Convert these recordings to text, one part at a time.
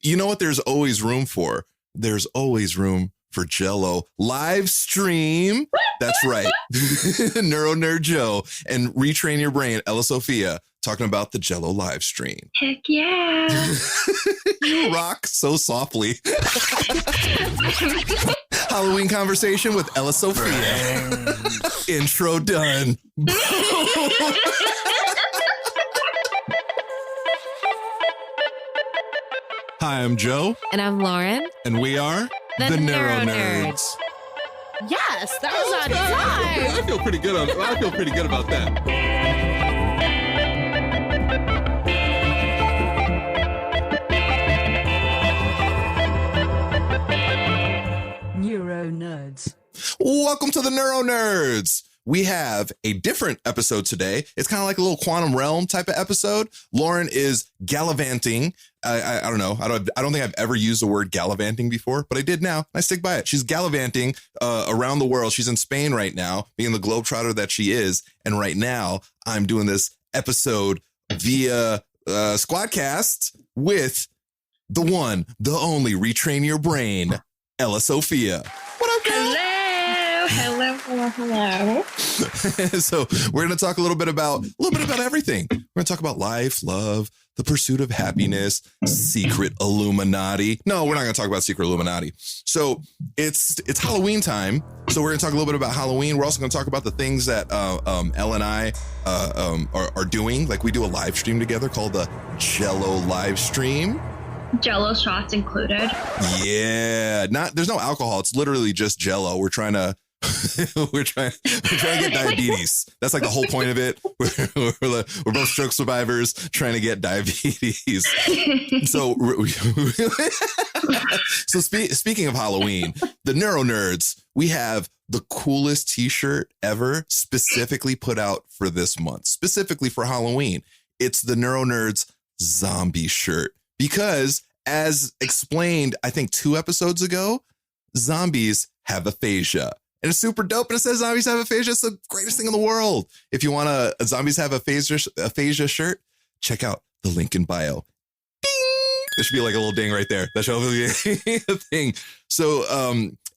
You know what there's always room for? There's always room for Jelloe live stream. That's right. NeuroNerd Joe and Retrain Your Brain, Ella Sofia, talking about the Jelloe live stream. Heck yeah. You rock so softly. Halloween conversation with Ella Sofia. Intro done. Hi, I'm Joe. And I'm Lauren. And we are The NeuroNerds. Yes, that was on time. I feel pretty good about that. NeuroNerds. Welcome to the NeuroNerds. We have a different episode today. It's kind of like a little quantum realm type of episode. Lauren is gallivanting. I don't know. I don't think I've ever used the word gallivanting before, but I did now. I stick by it. She's gallivanting around the world. She's in Spain right now, being the globetrotter that she is. And right now, I'm doing this episode via Squadcast with the one, the only Retrain Your Brain, Ella Sofia. What up, girl? Hello. So we're going to talk a little bit about everything. We're going to talk about life, love, the pursuit of happiness, secret Illuminati. No, we're not going to talk about secret Illuminati. So it's Halloween time. So we're going to talk a little bit about Halloween. We're also going to talk about the things that Elle and I are doing. Like we do a live stream together called the Jelloe live stream. Jello shots included. Yeah, there's no alcohol. It's literally just Jello. We're trying to get diabetes. That's like the whole point of it. We're both stroke survivors trying to get diabetes. So speaking of Halloween, the NeuroNerds, we have the coolest t-shirt ever specifically put out for this month, specifically for Halloween. It's the NeuroNerds zombie shirt. Because as explained, I think 2 episodes ago, zombies have aphasia. And it's super dope. And it says zombies have aphasia. It's the greatest thing in the world. If you want a zombies have aphasia shirt, check out the link in bio. Ding! There should be like a little ding right there. That should be a thing. So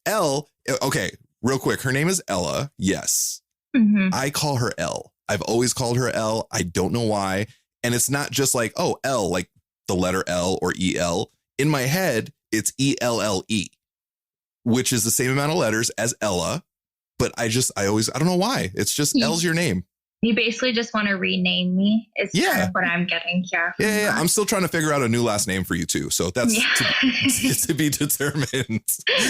Elle, okay, real quick. Her name is Ella. Yes. Mm-hmm. I call her Elle. I've always called her Elle. I don't know why. And it's not just like, oh, Elle, like the letter L or EL. In my head, it's ELLE, which is the same amount of letters as Ella. But I don't know why. It's just L's your name. You basically just want to rename me. It's kind of what I'm getting here. Yeah. I'm still trying to figure out a new last name for you too. So that's to be determined.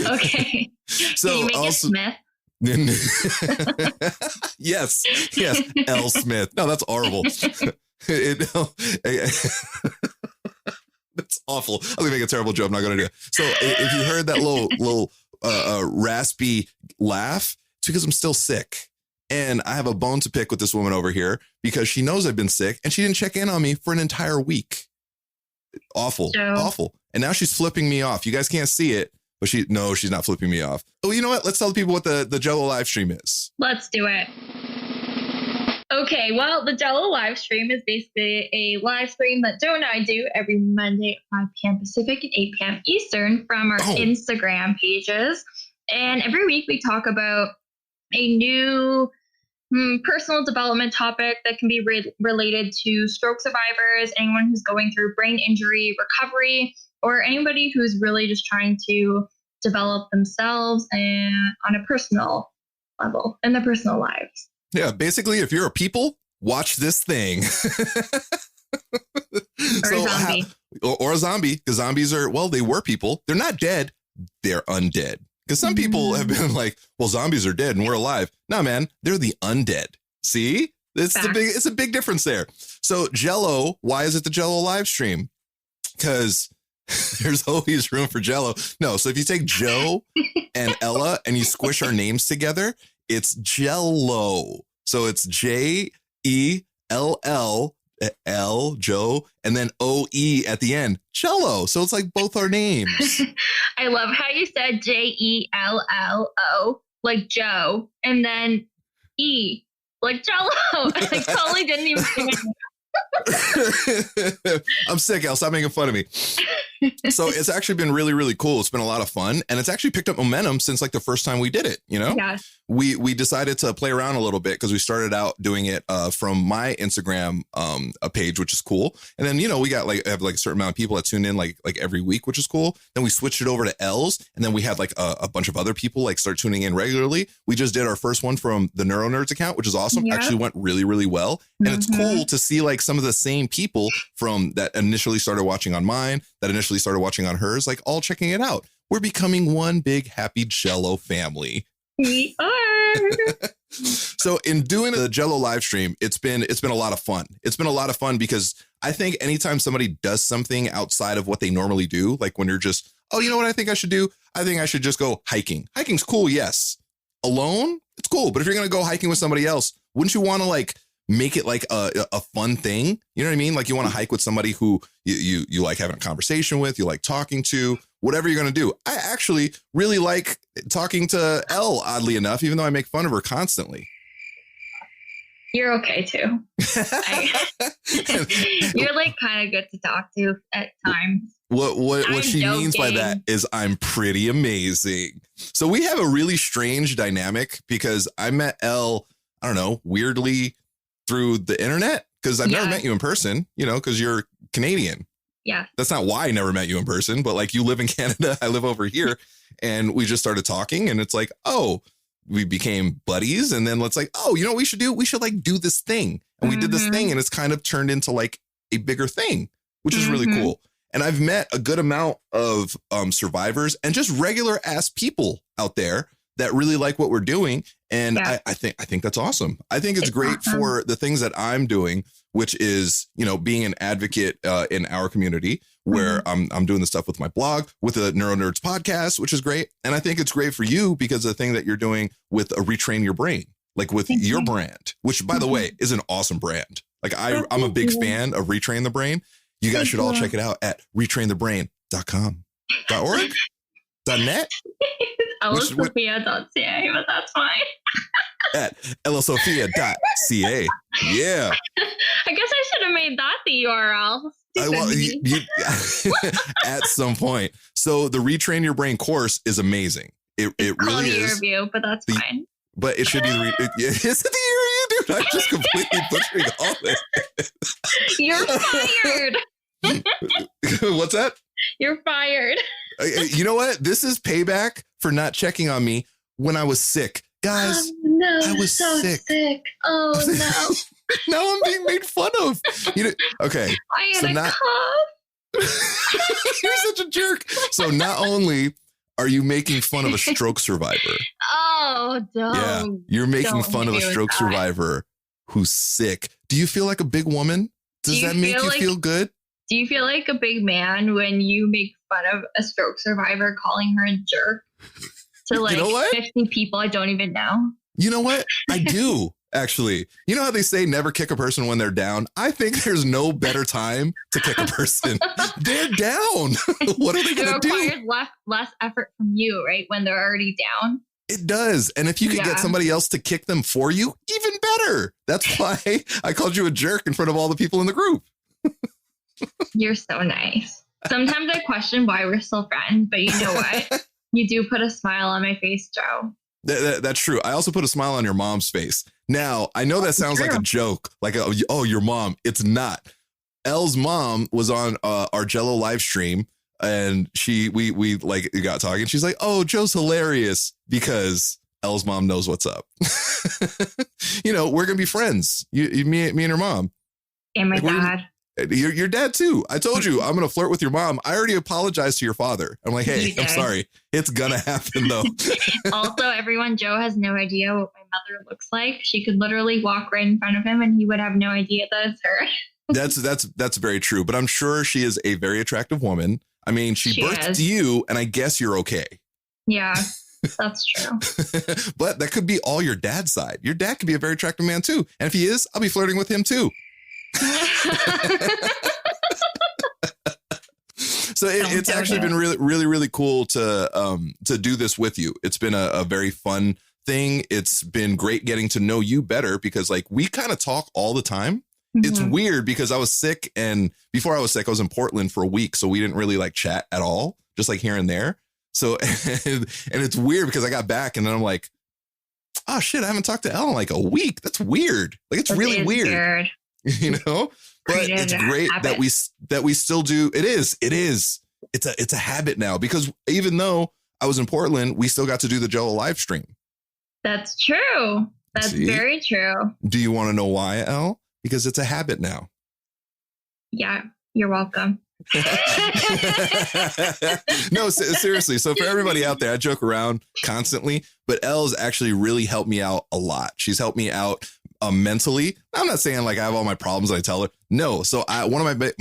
Okay. So can you make it Smith? Yes. L. Smith. No, that's horrible. That's awful. I'm gonna make a terrible joke. I'm not gonna do it. So if you heard that little raspy laugh, it's because I'm still sick. And I have a bone to pick with this woman over here because she knows I've been sick and she didn't check in on me for an entire week. Awful. And now she's flipping me off. You guys can't see it, but she's not flipping me off. Oh, you know what? Let's tell the people what the Jello live stream is. Let's do it. Okay, well, the Jello live stream is basically a live stream that Joe and I do every Monday at 5 p.m. Pacific and 8 p.m. Eastern from our Instagram pages. And every week we talk about a new personal development topic that can be related to stroke survivors, anyone who's going through brain injury recovery, or anybody who's really just trying to develop themselves and on a personal level in their personal lives. Yeah, basically, if you're a people, watch this thing. Or a zombie. Or a zombie, because zombies they were people. They're not dead. They're undead. Because some people have been like, well, zombies are dead and we're alive. No, man, they're the undead. See? It's a big difference there. So Jello, why is it the Jello live stream? Because there's always room for Jello. No, so if you take Joe and Ella and you squish our names together, it's Jello. So it's JELL, Joe, and then OE at the end. Jello. So it's like both our names. I love how you said JELLO, like Joe, and then E, like Jello. I totally didn't even think I'm sick, Elle. Stop making fun of me. So it's actually been really, really cool. It's been a lot of fun, and it's actually picked up momentum since like the first time we did it. You know, Yeah. we decided to play around a little bit because we started out doing it from my Instagram a page, which is cool. And then, you know, we got have a certain amount of people that tune in like every week, which is cool. Then we switched it over to L's, and then we had like a bunch of other people like start tuning in regularly. We just did our first one from the NeuroNerds account, which is awesome. Yeah. Actually went really, really well. And it's cool to see like some of the same people from that initially started watching on mine, that initially started watching on hers, like all checking it out. We're becoming one big happy Jello family. We are. So in doing the Jello live stream, it's been a lot of fun. It's been a lot of fun because I think anytime somebody does something outside of what they normally do, like when you're just, oh, you know what I think I should do? I think I should just go hiking. Hiking's cool, yes. Alone, it's cool. But if you're going to go hiking with somebody else, wouldn't you want to like make it like a fun thing? You know what I mean? Like you want to hike with somebody who you like having a conversation with, you like talking to, whatever you're going to do. I actually really like talking to Elle, oddly enough, even though I make fun of her constantly. You're okay too. You're like kind of good to talk to at times. What she means by that is I'm pretty amazing. So we have a really strange dynamic because I met Elle, I don't know, weirdly through the internet, because I've never met you in person, you know, because you're Canadian. Yeah. That's not why I never met you in person, but like you live in Canada, I live over here, and we just started talking, and it's like, oh, we became buddies, and then let's like, oh, you know what we should do? We should like do this thing. And we did this thing, and it's kind of turned into like a bigger thing, which is really cool. And I've met a good amount of survivors and just regular ass people out there that really like what we're doing. And I think that's awesome. I think it's great awesome for the things that I'm doing, which is, you know, being an advocate in our community, where I'm doing the stuff with my blog, with the NeuroNerds podcast, which is great. And I think it's great for you because of the thing that you're doing with Retrain Your Brain, like with your brand, which, by the way, is an awesome brand. Like I'm a big fan of Retrain the Brain. You guys should all check it out at retrainthebrain.com.org. .net? LSofia.ca, but that's fine. At lsofia.ca. Yeah. I guess I should have made that the URL. At some point. So the Retrain Your Brain course is amazing. It really is. Review, but that's fine. But it should be is it the review, dude? I'm just completely butchering all this. You're fired. What's that? You're fired. You know what? This is payback for not checking on me when I was sick. Guys, no, I was so sick. Oh, no. Now I'm being made fun of. You know, okay. I had a cough. You're such a jerk. So not only are you making fun of a stroke survivor. Oh, don't. Yeah, you're making fun of a stroke survivor who's sick. Do you feel like a big woman? Does that make you feel good? Do you feel like a big man when you make fun of a stroke survivor, calling her a jerk to like 50 people I don't even know? You know what? I do, actually. You know how they say never kick a person when they're down? I think there's no better time to kick a person. They're down. What are they going to do? It requires less effort from you, right? When they're already down. It does. And if you could get somebody else to kick them for you, even better. That's why I called you a jerk in front of all the people in the group. You're so nice. Sometimes I question why we're still friends, but you know what? You do put a smile on my face, Joe. That's true. I also put a smile on your mom's face. Now, I know that sounds like a joke, like, oh, your mom. It's not. Elle's mom was on our Jello live stream, and we like got talking. She's like, oh, Joe's hilarious, because Elle's mom knows what's up. You know, we're going to be friends. Me and your mom. And my dad. Your dad too. I told you I'm going to flirt with your mom. I already apologized to your father. I'm like, hey, I'm sorry. It's going to happen though. Also, everyone, Joe has no idea what my mother looks like. She could literally walk right in front of him and he would have no idea that it's her. That's very true. But I'm sure she is a very attractive woman. I mean, she birthed you, and I guess you're okay. Yeah, that's true. But that could be all your dad's side. Your dad could be a very attractive man too. And if he is, I'll be flirting with him too. So it's actually been really cool to do this with you. It's been a very fun thing. It's been great getting to know you better, because like we kind of talk all the time, It's weird because I was sick, and before I was sick, I was in Portland for a week. So we didn't really like chat at all, just like here and there. So, and it's weird because I got back and then I'm like, oh shit, I haven't talked to Elle in like a week. That's weird. Like, it's really weird, you know, but it's great that we still do. It is. It's a habit now, because even though I was in Portland, we still got to do the Jelloe live stream. That's true. That's very true. Do you want to know why, Elle? Because it's a habit now. Yeah, you're welcome. No, seriously. So for everybody out there, I joke around constantly, but Elle's actually really helped me out a lot. She's helped me out mentally. I'm not saying like I have all my problems and I tell her. No. So the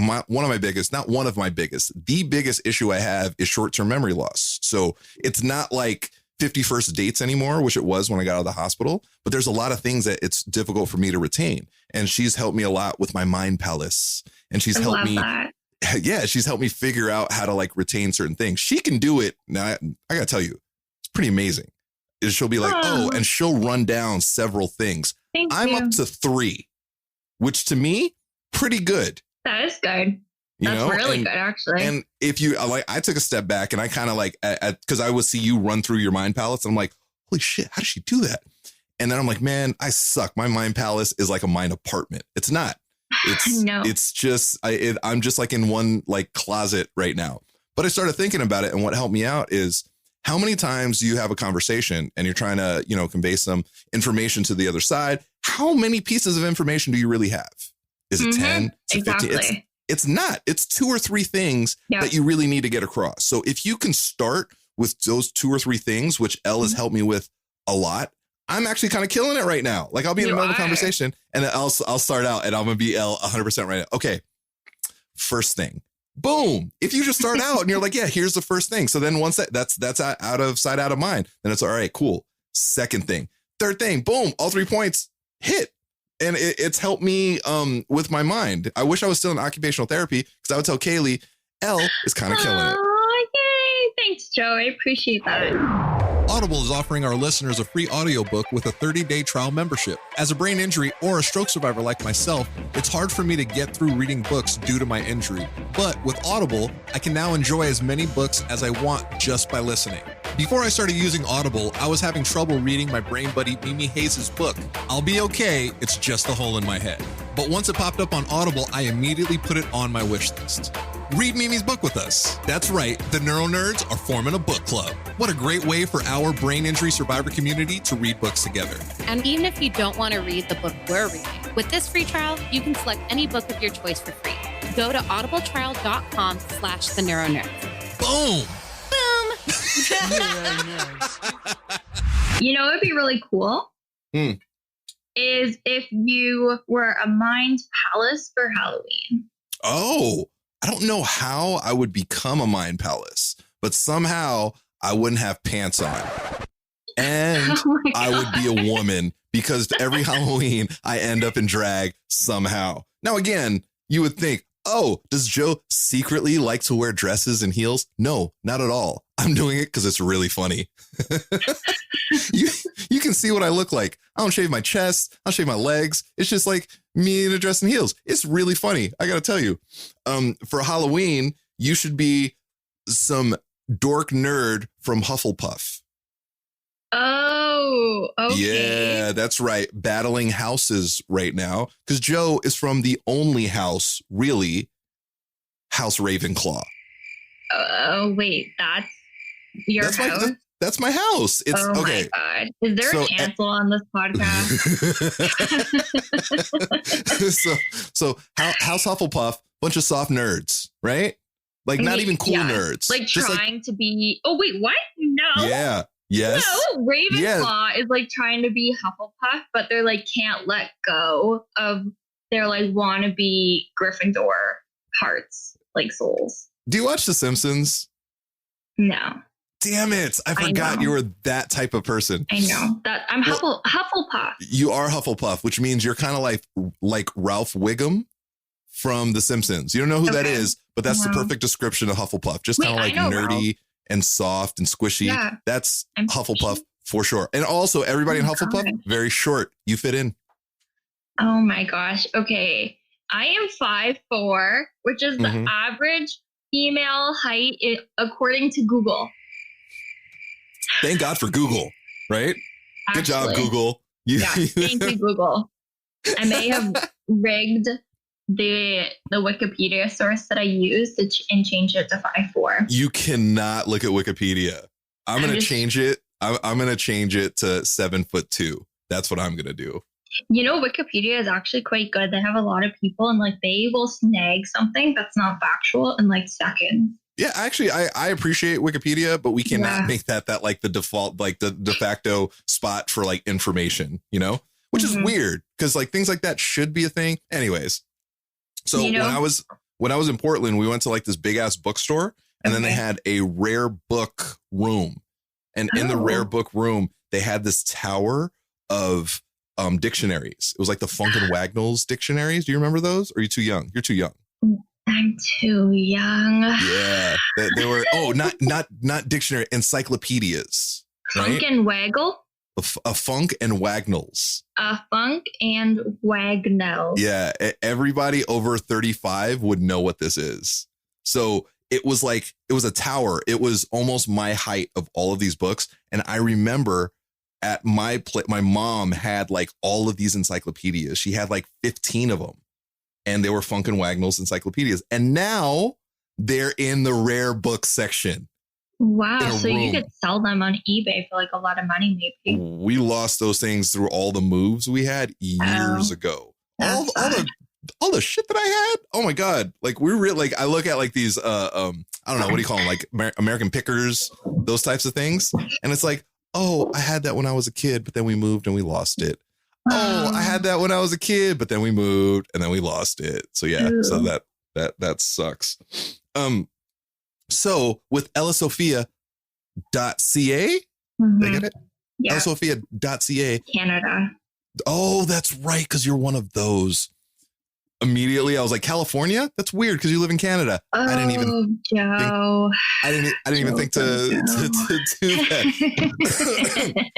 biggest issue I have is short-term memory loss. So it's not like 51st dates anymore, which it was when I got out of the hospital, but there's a lot of things that it's difficult for me to retain. And she's helped me a lot with my mind palace. And she's helped me. Yeah, she's helped me figure out how to like retain certain things. She can do it. Now, I got to tell you, it's pretty amazing. She'll be like, and she'll run down several things. I'm up to 3, which to me, pretty good. That is good. That's really good, actually. And if you like, I took a step back and I kind of like, because I would see you run through your mind palace. And I'm like, holy shit, how does she do that? And then I'm like, man, I suck. My mind palace is like a mind apartment. It's not. It's just, I'm just like in one like closet right now. But I started thinking about it. And what helped me out is how many times you have a conversation and you're trying to, convey some information to the other side. How many pieces of information do you really have? Is it 10? Is it 15? Exactly. It's not. It's 2 or 3 things that you really need to get across. So if you can start with those 2 or 3 things, which Elle has helped me with a lot, I'm actually kind of killing it right now. Like I'll be in the middle of a conversation and I'll start out and I'm going to be Elle 100% right now. Okay. First thing. Boom. If you just start out and you're like, yeah, here's the first thing. So then once that's out of sight, out of mind, then it's all right, cool. Second thing, third thing, boom, all 3 points hit. And it's helped me with my mind. I wish I was still in occupational therapy because I would tell Kaylee, Elle is kind of killing it. Oh, yay. Thanks, Joe. I appreciate that. Audible is offering our listeners a free audiobook with a 30-day trial membership. As a brain injury or a stroke survivor like myself, it's hard for me to get through reading books due to my injury. But with Audible, I can now enjoy as many books as I want just by listening. Before I started using Audible, I was having trouble reading my brain buddy Mimi Hayes' book, I'll Be Okay, It's Just a Hole in My Head. But once it popped up on Audible, I immediately put it on my wish list. Read Mimi's book with us. That's right, the NeuroNerds are forming a book club. What a great way for our brain injury survivor community to read books together. And even if you don't want to read the book we're reading, with this free trial, you can select any book of your choice for free. Go to audibletrial.com/theneuronerds. Boom! Boom! You know, it'd be really cool is if you were a mind palace for Halloween. Oh, I don't know how I would become a mind palace, but somehow I wouldn't have pants on. And I would be a woman because every Halloween I end up in drag somehow. Now, again, you would think, oh, does Joe secretly like to wear dresses and heels? No, not at all. I'm doing it because it's really funny. You can see what I look like. I don't shave my chest. I don't shave my legs. It's just like me in a dress and heels. It's really funny. I got to tell you, for Halloween, you should be some dork nerd from Hufflepuff. Oh, okay. Yeah, that's right. Battling houses right now because Joe is from the only house, really, House Ravenclaw. Oh, wait, that's your house? That's my house. It's okay. My God. Is there a cancel on this podcast? so House Hufflepuff, bunch of soft nerds, right? Like not even cool nerds. Like just trying to be. Oh, wait, what? No. Yeah. Yes. No, Ravenclaw is like trying to be Hufflepuff, but they're like can't let go of their like wannabe Gryffindor hearts, like souls. Do you watch The Simpsons? No. Damn it. I forgot you were that type of person. I know that I'm Hufflepuff. You are Hufflepuff, which means you're kind of like Ralph Wiggum from The Simpsons. You don't know who that is, but that's the perfect description of Hufflepuff. Just kind of like nerdy Ralph. And soft and squishy. Yeah, that's Hufflepuff for sure. And also everybody in Hufflepuff, very short. You fit in. Oh my gosh. Okay. I am 5'4", which is the average female height according to Google. Thank God for Google, right? Good job, Google. Thank you, Google. I may have rigged the Wikipedia source that I used and change it to 5'4". You cannot look at Wikipedia. I'm going to change it. I'm going to change it to 7'2". That's what I'm going to do. You know, Wikipedia is actually quite good. They have a lot of people and like they will snag something that's not factual in like seconds. Yeah, actually, I appreciate Wikipedia, but we cannot make that like the default, like the de facto spot for like information, you know, which is weird because like things like that should be a thing. Anyways, so when I was in Portland, we went to like this big ass bookstore and then they had a rare book room. And in the rare book room, they had this tower of dictionaries. It was like the Funk and Wagnalls dictionaries. Do you remember those? Or are you too young? You're too young. I'm too young. Yeah, they were. Oh, not dictionary, encyclopedias. Funk and Waggle. A Funk and Wagnalls. A Funk and Wagnalls. Yeah, everybody over 35 would know what this is. So it was a tower. It was almost my height of all of these books, and I remember at my mom had like all of these encyclopedias. She had like 15 of them. And they were Funk and Wagnalls encyclopedias. And now they're in the rare book section. Wow. So you could sell them on eBay for like a lot of money, maybe. We lost those things through all the moves we had years ago. All the shit that I had. Oh my God. Like we really like I look at like these I don't know, what do you call them? Like American Pickers, those types of things. And it's like, oh, I had that when I was a kid, but then we moved and we lost it. Oh, I had that when I was a kid, but then we moved and then we lost it. So yeah, so that sucks. So with Sofia.ca, did I get it? Yeah. Sofia.ca. Canada. Oh, that's right, because you're one of those. Immediately, I was like, California? That's weird because you live in Canada. Oh, I didn't even Joe. I didn't even think to do that.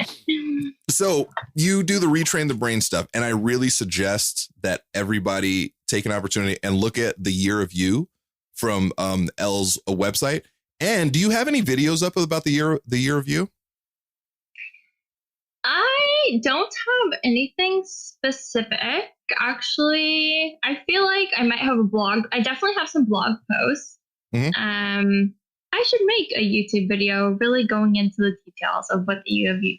So you do the retrain the brain stuff, and I really suggest that everybody take an opportunity and look at the year of you from Elle's website. And do you have any videos up about the year of you? I don't have anything specific. Actually, I feel like I might have a blog. I definitely have some blog posts. I should make a YouTube video really going into the details of what the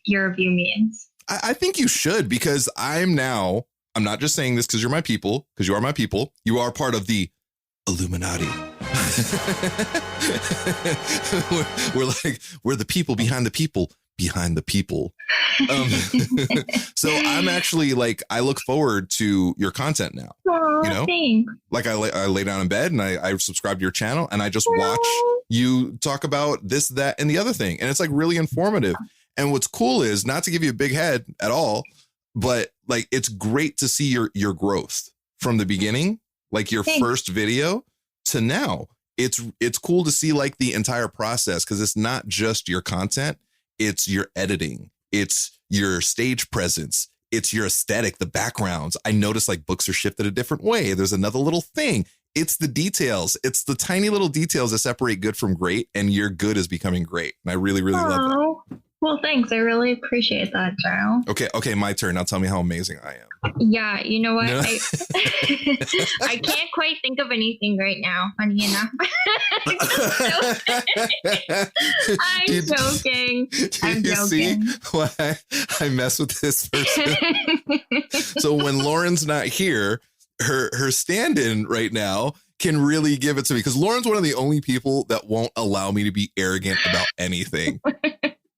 year of you means. I think you should, because I'm not just saying this because you're my people, because you are my people. You are part of the Illuminati. we're the people behind the people. Behind the people. So I'm actually like, I look forward to your content now. Aww, you know, thanks. Like I lay down in bed and I subscribe to your channel and I just watch you talk about this, that, and the other thing. And it's like really informative. And what's cool is, not to give you a big head at all, but like, it's great to see your growth from the beginning, like your first video to now. It's cool to see like the entire process, because it's not just your content. It's your editing. It's your stage presence. It's your aesthetic, the backgrounds. I noticed like books are shifted a different way. There's another little thing. It's the details. It's the tiny little details that separate good from great, and your good is becoming great. And I really, really love that. Well, thanks. I really appreciate that, Joe. Okay, my turn. Now tell me how amazing I am. Yeah, you know what? No. I can't quite think of anything right now, funny enough. I'm joking. I'm joking. See why I mess with this person? So when Lauren's not here, her stand-in right now can really give it to me, because Lauren's one of the only people that won't allow me to be arrogant about anything.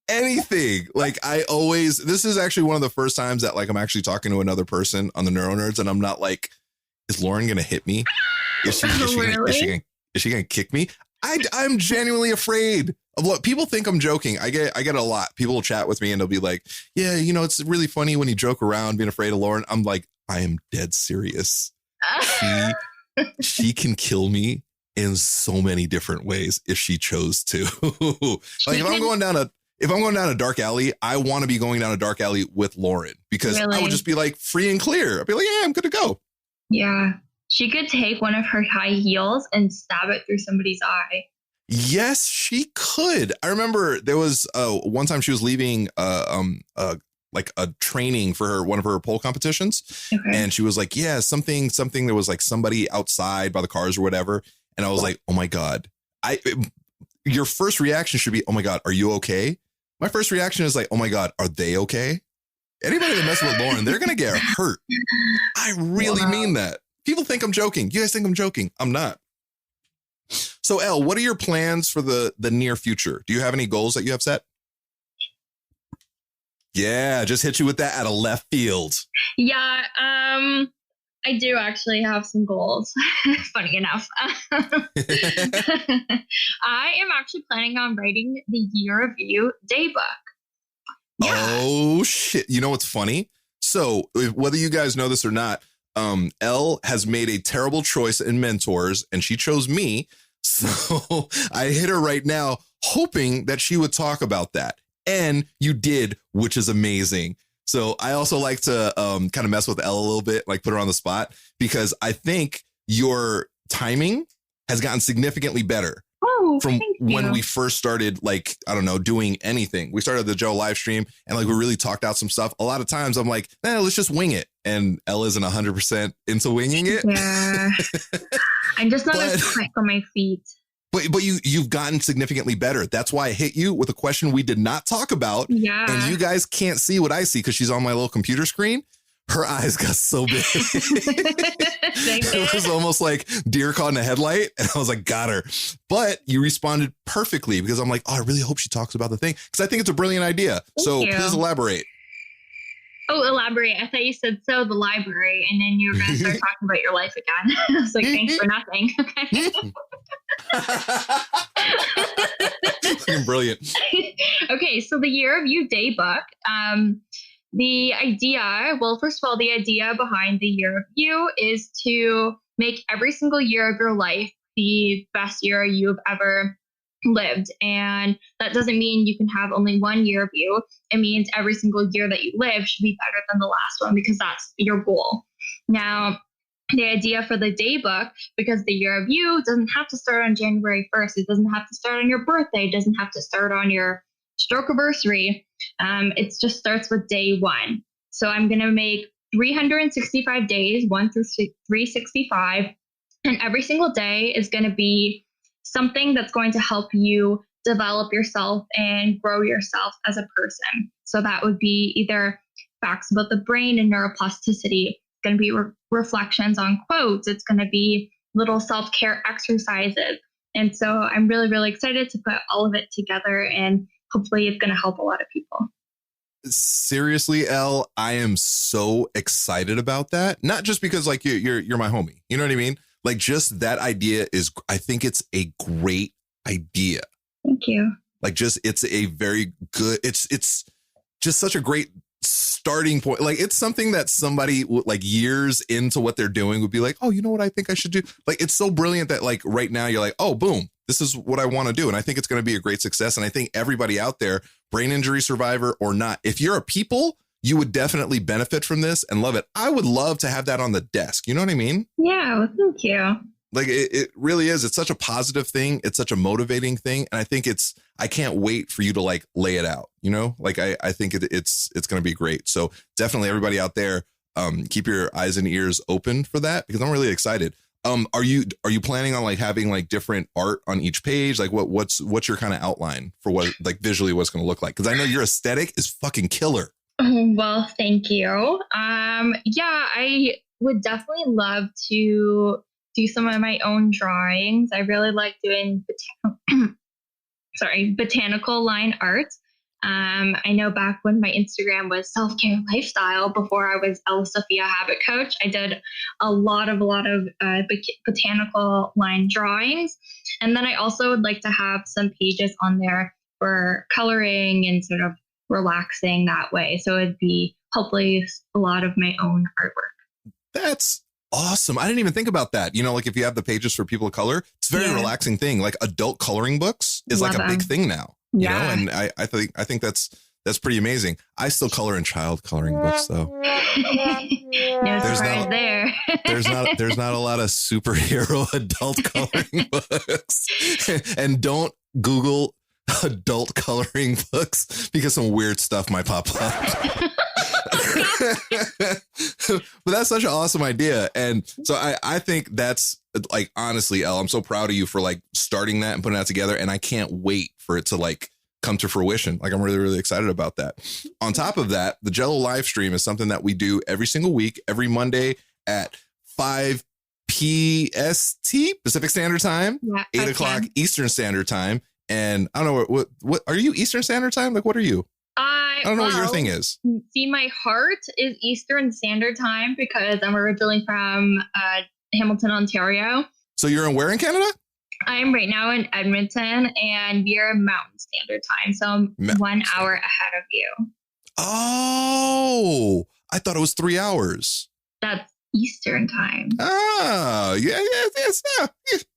Anything. Like this is actually one of the first times that like I'm actually talking to another person on the NeuroNerds, and I'm not like, is Lauren gonna hit me? Is she gonna kick me? I'm genuinely afraid of what people think. I'm joking. I get a lot. People will chat with me and they'll be like, yeah, you know, it's really funny when you joke around being afraid of Lauren. I'm like, I am dead serious. She can kill me in so many different ways if she chose to. Like if I'm going down a dark alley, I want to be going down a dark alley with Lauren, because I would just be like free and clear. I'd be like, yeah, I'm good to go. Yeah. she could take one of her high heels and stab it through somebody's eye. Yes, she could. I remember there was one time she was leaving like a training for one of her pole competitions. Okay. And she was like, yeah, something there was like somebody outside by the cars or whatever. And I was like, oh my God. Your first reaction should be, oh my God, are you okay? My first reaction is like, oh my God, are they okay? Anybody that messes with Lauren, they're going to get hurt. I really mean that. People think I'm joking. You guys think I'm joking. I'm not. So, Elle, what are your plans for the near future? Do you have any goals that you have set? Yeah, just hit you with that out of left field. Yeah, I do actually have some goals. Funny enough. I am actually planning on writing the Year of You day book. Yeah. Oh, shit. You know what's funny? So whether you guys know this or not, Elle has made a terrible choice in mentors, and she chose me. So I hit her right now, hoping that she would talk about that. And you did, which is amazing. So I also like to kind of mess with Elle a little bit, like put her on the spot, because I think your timing has gotten significantly better from when we first started, like, I don't know, doing anything. We started the Joe live stream and like we really talked out some stuff. A lot of times I'm like, let's just wing it. And Elle isn't 100% into winging it. Yeah. I'm just not as quick on my feet. But you've gotten significantly better. That's why I hit you with a question we did not talk about. Yeah. And you guys can't see what I see because she's on my little computer screen. Her eyes got so big. It was almost like deer caught in a headlight. And I was like, got her. But you responded perfectly because I'm like, oh, I really hope she talks about the thing. Because I think it's a brilliant idea. So please elaborate. Oh, elaborate. I thought you said so the library. And then you were going to start talking about your life again. I was like, thanks for nothing. Okay. Brilliant. Okay, so the Year of You day book. The idea, well, first of all, the idea behind the Year of You is to make every single year of your life the best year you've ever lived. And that doesn't mean you can have only one year of you. It means every single year that you live should be better than the last one because that's your goal. Now, the idea for the day book, because the Year of You doesn't have to start on January 1st. It doesn't have to start on your birthday. It doesn't have to start on your stroke anniversary. It just starts with day one. So I'm going to make 365 days, 1 through 365. And every single day is going to be something that's going to help you develop yourself and grow yourself as a person. So that would be either facts about the brain and neuroplasticity. It's going to be reflections on quotes. It's going to be little self-care exercises. And so I'm really, really excited to put all of it together, and hopefully it's going to help a lot of people. Seriously, Elle, I am so excited about that. Not just because like you're my homie. You know what I mean? Like just that idea is, I think it's a great idea. Thank you. Like just, it's a very good, it's just such a great starting point. Like it's something that somebody like years into what they're doing would be like, oh, you know what I think I should do? Like, it's so brilliant that like right now you're like, oh, boom, this is what I want to do. And I think it's going to be a great success. And I think everybody out there, brain injury survivor or not, if you're a people, you would definitely benefit from this and love it. I would love to have that on the desk. You know what I mean? Yeah, well, thank you. Like it really is. It's such a positive thing. It's such a motivating thing. And I think I can't wait for you to like lay it out, you know, like I think it's going to be great. So definitely everybody out there, keep your eyes and ears open for that because I'm really excited. Are you planning on like having like different art on each page? Like what's your kind of outline for what like visually what's going to look like? Cause I know your aesthetic is fucking killer. Well, thank you. Yeah, I would definitely love to do some of my own drawings. I really like doing botanical line art. I know back when my Instagram was self-care lifestyle before I was Sofia habit coach, I did a lot of botanical line drawings. And then I also would like to have some pages on there for coloring and sort of relaxing that way. So it'd be hopefully a lot of my own artwork. That's awesome. I didn't even think about that. You know, like if you have the pages for people of color, it's a very relaxing thing. Like adult coloring books is like a big thing now. You know, and I think that's That's pretty amazing. I still color in child coloring books, though. No surprise there. There's not a lot of superhero adult coloring books. And don't Google adult coloring books because some weird stuff might pop up. But that's such an awesome idea. And so I think that's like, honestly, Elle, I'm so proud of you for like starting that and putting that together. And I can't wait for it to like come to fruition. Like, I'm really, really excited about that. On top of that, the Jello live stream is something that we do every single week, every Monday at 5 PST, Pacific Standard Time, 8 o'clock Eastern Standard Time. And I don't know, what are you, Eastern Standard Time? Like, what are you? I don't know what your thing is. See, my heart is Eastern Standard Time because I'm originally from Hamilton, Ontario. So you're where in Canada? I'm right now in Edmonton, and you're Mountain Standard Time. So I'm 1 hour ahead of you. Oh, I thought it was 3 hours. That's Eastern Time. Oh, yeah.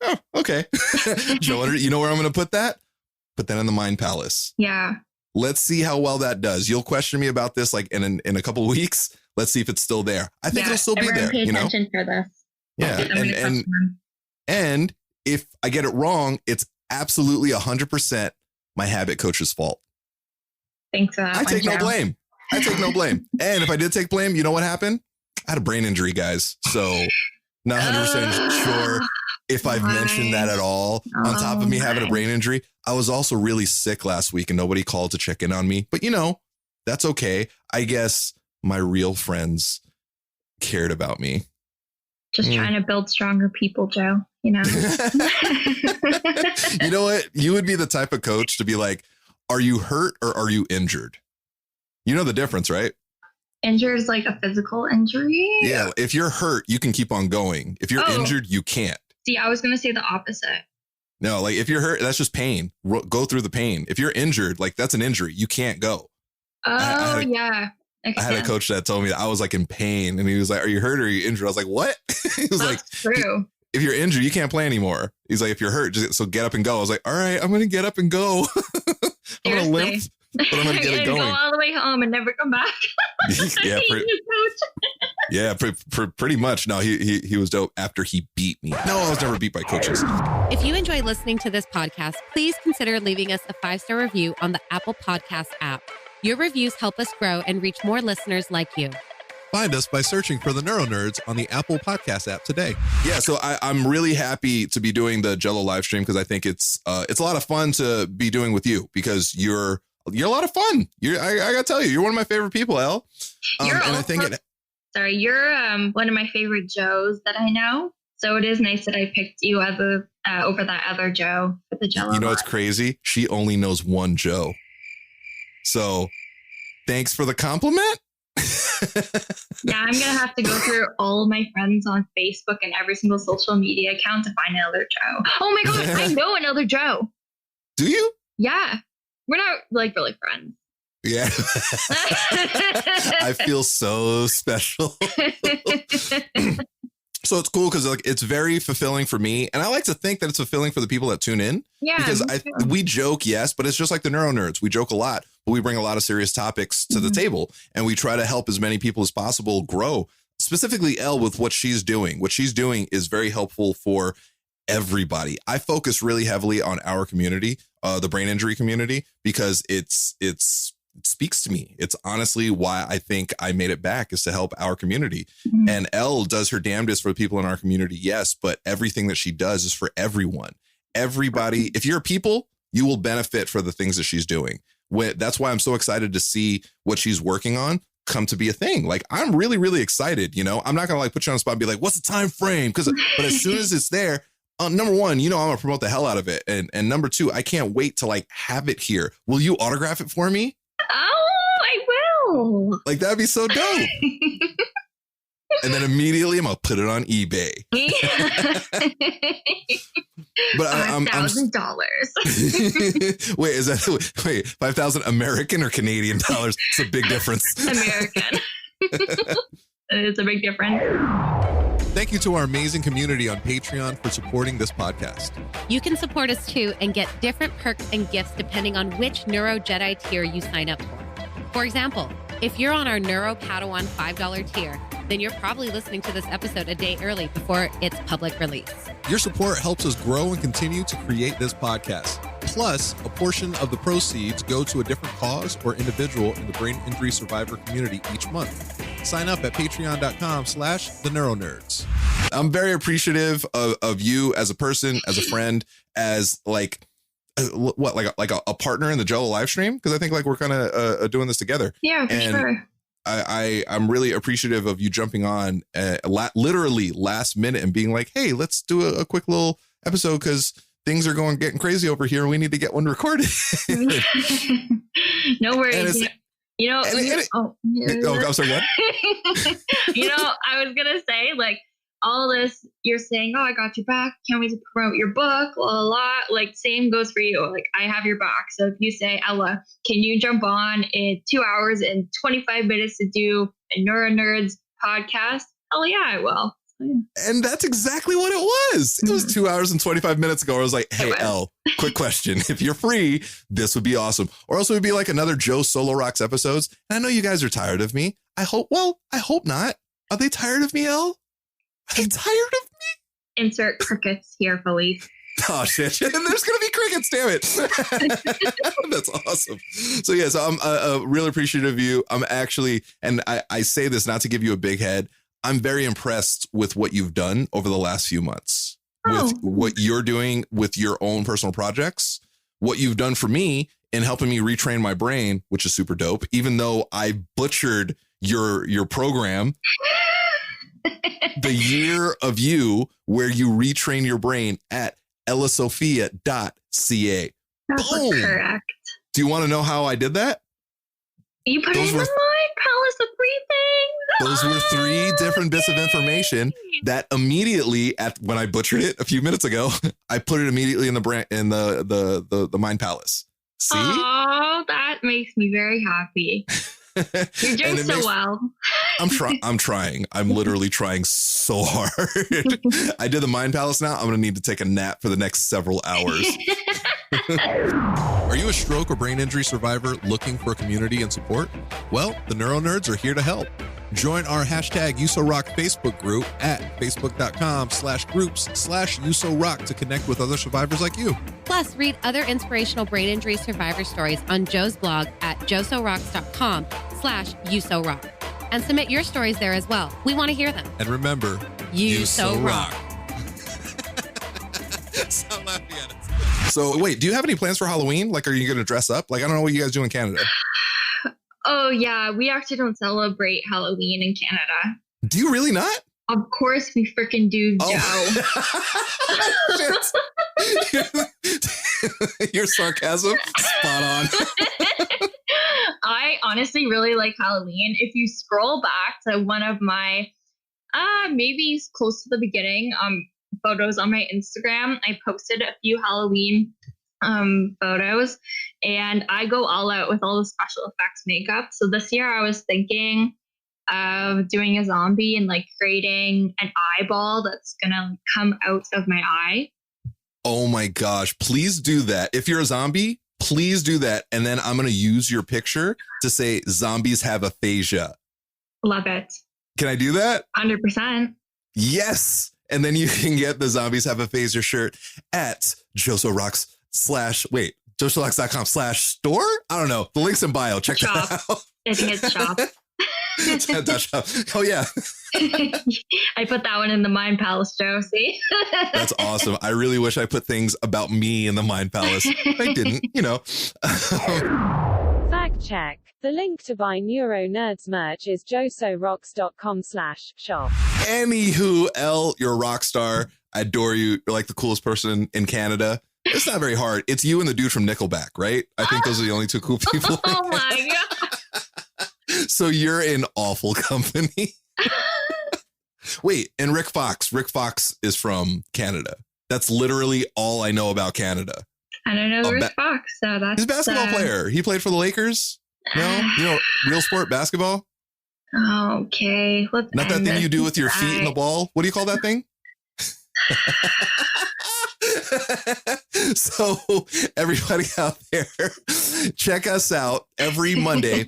Oh, okay. Joe, you know where I'm going to put that? Put that in the Mind Palace. Yeah. Let's see how well that does. You'll question me about this like in a couple of weeks. Let's see if it's still there. I think it'll still be there. Pay attention for this. Yeah. And if I get it wrong, it's absolutely 100% my habit coach's fault. Thanks for that. I take no blame. And if I did take blame, you know what happened? I had a brain injury, guys. So not 100% sure if I've mentioned that at all. On top of me having a brain injury, I was also really sick last week and nobody called to check in on me. But, you know, that's okay. I guess my real friends cared about me. Just trying to build stronger people, Joe, you know? You know what? You would be the type of coach to be like, are you hurt or are you injured? You know the difference, right? Injured is like a physical injury. Yeah. If you're hurt, you can keep on going. If you're injured, you can't. See, I was going to say the opposite. No, like if you're hurt, that's just pain. Go through the pain. If you're injured, like that's an injury. You can't go. Yeah. I had a coach that told me that I was like in pain and he was like, are you hurt or are you injured? I was like, what? He was like, true. If you're injured, you can't play anymore. He's like, if you're hurt, so get up and go. I was like, all right, I'm going to get up and go. I'm going to limp, but I'm going to get it going. Go all the way home and never come back. Yeah, pretty much. No, he was dope after he beat me. No, I was never beat by coaches. If you enjoy listening to this podcast, please consider leaving us a 5-star review on the Apple Podcast app. Your reviews help us grow and reach more listeners like you. Find us by searching for the NeuroNerds on the Apple Podcast app today. Yeah, so I'm really happy to be doing the Jello live stream because I think it's a lot of fun to be doing with you because you're a lot of fun. I gotta tell you, you're one of my favorite people, Elle. You're one of my favorite Joes that I know. So it is nice that I picked you as over that other Joe for the Jello. You know what's crazy? She only knows one Joe. So thanks for the compliment. Yeah, I'm going to have to go through all of my friends on Facebook and every single social media account to find another Joe. Oh my God, I know another Joe. Do you? Yeah. We're not like really friends. Yeah. I feel so special. So it's cool because like it's very fulfilling for me. And I like to think that it's fulfilling for the people that tune in. Yeah. Because we joke, yes, but it's just like the NeuroNerds. We joke a lot, but we bring a lot of serious topics to the table and we try to help as many people as possible grow. Specifically, Elle, with what she's doing. What she's doing is very helpful for everybody. I focus really heavily on our community, the brain injury community, because it speaks to me. It's honestly why I think I made it back, is to help our community. And Elle does her damnedest for the people in our community. Yes, but everything that she does is for everyone. Everybody, if you're a people, you will benefit for the things that she's doing. That's why I'm so excited to see what she's working on come to be a thing. Like, I'm really, really excited. You know, I'm not gonna like put you on the spot and be like, what's the time frame? But as soon as it's there, number one, you know, I'm gonna promote the hell out of it. And number two, I can't wait to like have it here. Will you autograph it for me? Oh, I will. Like, that'd be so dope. And then immediately I'm gonna put it on eBay. But $5,000. Wait, is that 5,000 American or Canadian dollars? It's a big difference. American. It's a big difference. Thank you to our amazing community on Patreon for supporting this podcast. You can support us too and get different perks and gifts depending on which Neuro Jedi tier you sign up for. For example, if you're on our Neuro Padawan $5 tier, then you're probably listening to this episode a day early before its public release. Your support helps us grow and continue to create this podcast. Plus, a portion of the proceeds go to a different cause or individual in the brain injury survivor community each month. Sign up at patreon.com/the NeuroNerds. I'm very appreciative of you as a person, as a friend, as like a partner in the Jelloe live stream, because I think like we're kind of doing this together. Yeah, for sure. I'm really appreciative of you jumping on literally last minute and being like, hey, let's do a quick little episode because things are getting crazy over here and we need to get one recorded. No worries. I'm sorry, what? I was gonna say, like, all this you're saying, oh, I got your back, can't wait to promote your book, like, same goes for you. Like, I have your back. So if you say, Ella, can you jump on in 2 hours and 25 minutes to do a NeuroNerds podcast? Oh yeah, I will. And that's exactly what it was. It was 2 hours and 25 minutes ago. I was like, hey, Elle, quick question. If you're free, this would be awesome. Or else it would be like another Joe Solo Rocks episodes. And I know you guys are tired of me. I hope not. Are they tired of me, Elle? Are they tired of me? Insert crickets here, Felice. Oh, shit. And there's going to be crickets, damn it. That's awesome. So, yeah, so I'm really appreciative of you. I'm actually, and I say this not to give you a big head, I'm very impressed with what you've done over the last few months, with what you're doing with your own personal projects, what you've done for me in helping me retrain my brain, which is super dope, even though I butchered your program. The year of you, where you retrain your brain at ellasofia.ca. That's correct. Do you want to know how I did that? You put it in the mind palace of breathing. Those were 3 different bits of information that immediately, when I butchered it a few minutes ago, I put it immediately in the mind palace. See? Oh, that makes me very happy. You're doing so well. I'm trying. I'm literally trying so hard. I did the mind palace now. I'm going to need to take a nap for the next several hours. Are you a stroke or brain injury survivor looking for a community and support? Well, the NeuroNerds are here to help. Join our #UsoRock Facebook group at facebook.com/groups/UsoRock to connect with other survivors like you. Plus, read other inspirational brain injury survivor stories on Joe's blog at josorocks.com/UsoRock. And submit your stories there as well. We want to hear them. And remember, you so rock. Stop laughing at it. So wait, do you have any plans for Halloween? Like, are you going to dress up? Like, I don't know what you guys do in Canada. Oh, yeah. We actually don't celebrate Halloween in Canada. Do you really not? Of course we freaking do, Joe. Your sarcasm, spot on. I honestly really like Halloween. If you scroll back to one of my, maybe close to the beginning, photos on my Instagram, I posted a few Halloween photos, and I go all out with all the special effects makeup. So this year I was thinking of doing a zombie and like creating an eyeball that's gonna come out of my eye. Oh my gosh, please do that. If you're a zombie, please do that. And then I'm gonna use your picture to say zombies have aphasia. Love it. Can I do that? 100%. Yes. And then you can get the Zombies Have Aphasia shirt at josorocks.com/store. I don't know. The link's in bio. Check shop. that out. I think it's shop. Shop. Oh, yeah. I put that one in the Mind Palace, Joe. See? That's awesome. I really wish I put things about me in the Mind Palace. I didn't, Fact check. The link to buy NeuroNerds merch is josorocks.com/shop. Anywho, Elle, you're a rock star. I adore you. You're like the coolest person in Canada. It's not very hard. It's you and the dude from Nickelback, right? I think those are the only 2 cool people. Oh my God. So you're in awful company. Wait, and Rick Fox. Rick Fox is from Canada. That's literally all I know about Canada. I don't know Rick Fox, so that's... He's a basketball player. He played for the Lakers. No? Real sport basketball? Okay. Not that thing you do with your feet in the ball? What do you call that thing? So everybody out there, check us out every Monday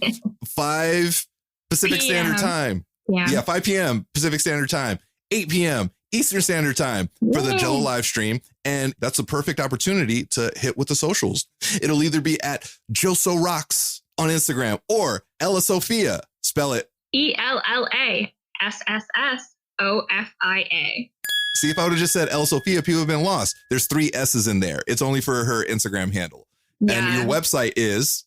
5 Pacific Standard Time. Yeah, 5 p.m. Pacific Standard Time, 8 p.m. Eastern Standard Time for the Jello live stream. And that's a perfect opportunity to hit with the socials. It'll either be at Joso Rocks on Instagram or Ella Sofia. Spell it ELLASSSOFIA. See, if I would have just said Ella Sofia, people have been lost. There's 3 S's in there. It's only for her Instagram handle. Yeah. And your website is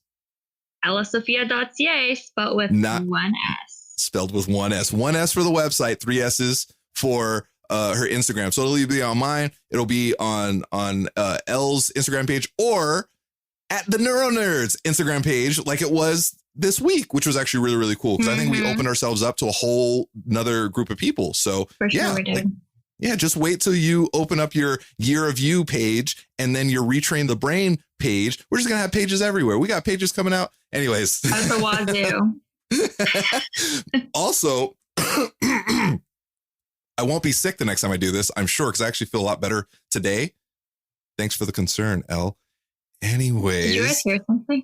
ellasofia.ca, spelled with 1 S. Spelled with 1 S. 1 S for the website, 3 S's for her Instagram. So it'll either be on mine, it'll be on Elle's Instagram page, or at the NeuroNerds Instagram page, like it was this week, which was actually really, really cool. Because I think we opened ourselves up to a whole another group of people. So for sure we did. Just wait till you open up your Year of You page and then your Retrain the Brain page. We're just going to have pages everywhere. We got pages coming out. Anyways. That's a wazoo. Also, I won't be sick the next time I do this, I'm sure, because I actually feel a lot better today. Thanks for the concern, Elle. Anyways. Did you guys hear something?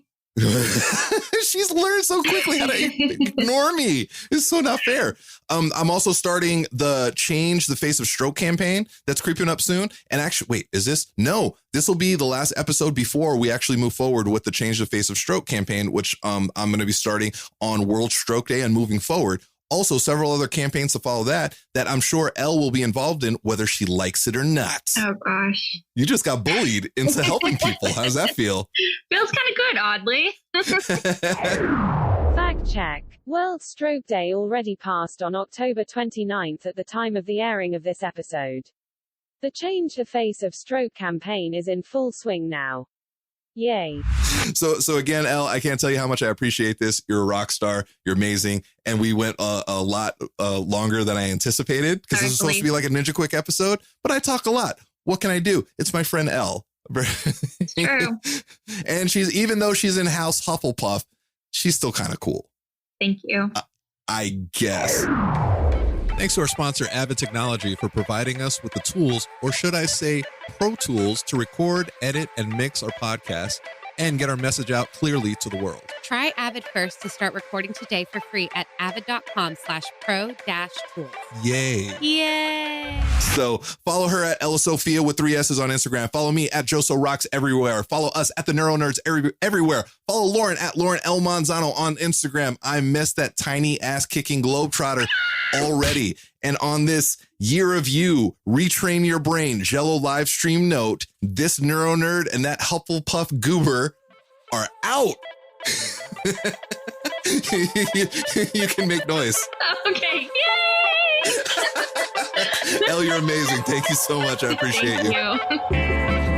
She's learned so quickly how to ignore me. It's so not fair. I'm also starting the Change the Face of Stroke campaign that's creeping up soon. And actually, wait, is this? No, this will be the last episode before we actually move forward with the Change the Face of Stroke campaign, which I'm going to be starting on World Stroke Day and moving forward. Also, several other campaigns to follow that I'm sure Elle will be involved in, whether she likes it or not. Oh, gosh. You just got bullied into helping people. How does that feel? Feels kind of good, oddly. Fact check. World Stroke Day already passed on October 29th at the time of the airing of this episode. The Change the Face of Stroke campaign is in full swing now. Yay. So again, Elle, I can't tell you how much I appreciate this. You're a rock star. You're amazing. And we went a lot longer than I anticipated, because this is supposed to be like a Ninja Quick episode, but I talk a lot. What can I do? It's my friend Elle. It's true. And even though she's in House Hufflepuff, she's still kind of cool. Thank you. I guess. Thanks to our sponsor, Avid Technology, for providing us with the tools, or should I say pro tools, to record, edit, and mix our podcast and get our message out clearly to the world. Try Avid first to start recording today for free at avid.com/pro-tools. Yay. Yay. So follow her at Ella Sofia with 3 S's on Instagram. Follow me at Joso Rocks everywhere. Follow us at the NeuroNerds everywhere. Follow Lauren at Lauren L. Manzano on Instagram. I missed that tiny ass kicking globetrotter already. And on this Year of You, Retrain Your Brain, Jello live stream note, this NeuroNerd and that Hufflepuff goober are out. You can make noise. Okay. Yay! Elle, you're amazing. Thank you so much. I appreciate you. Thank you.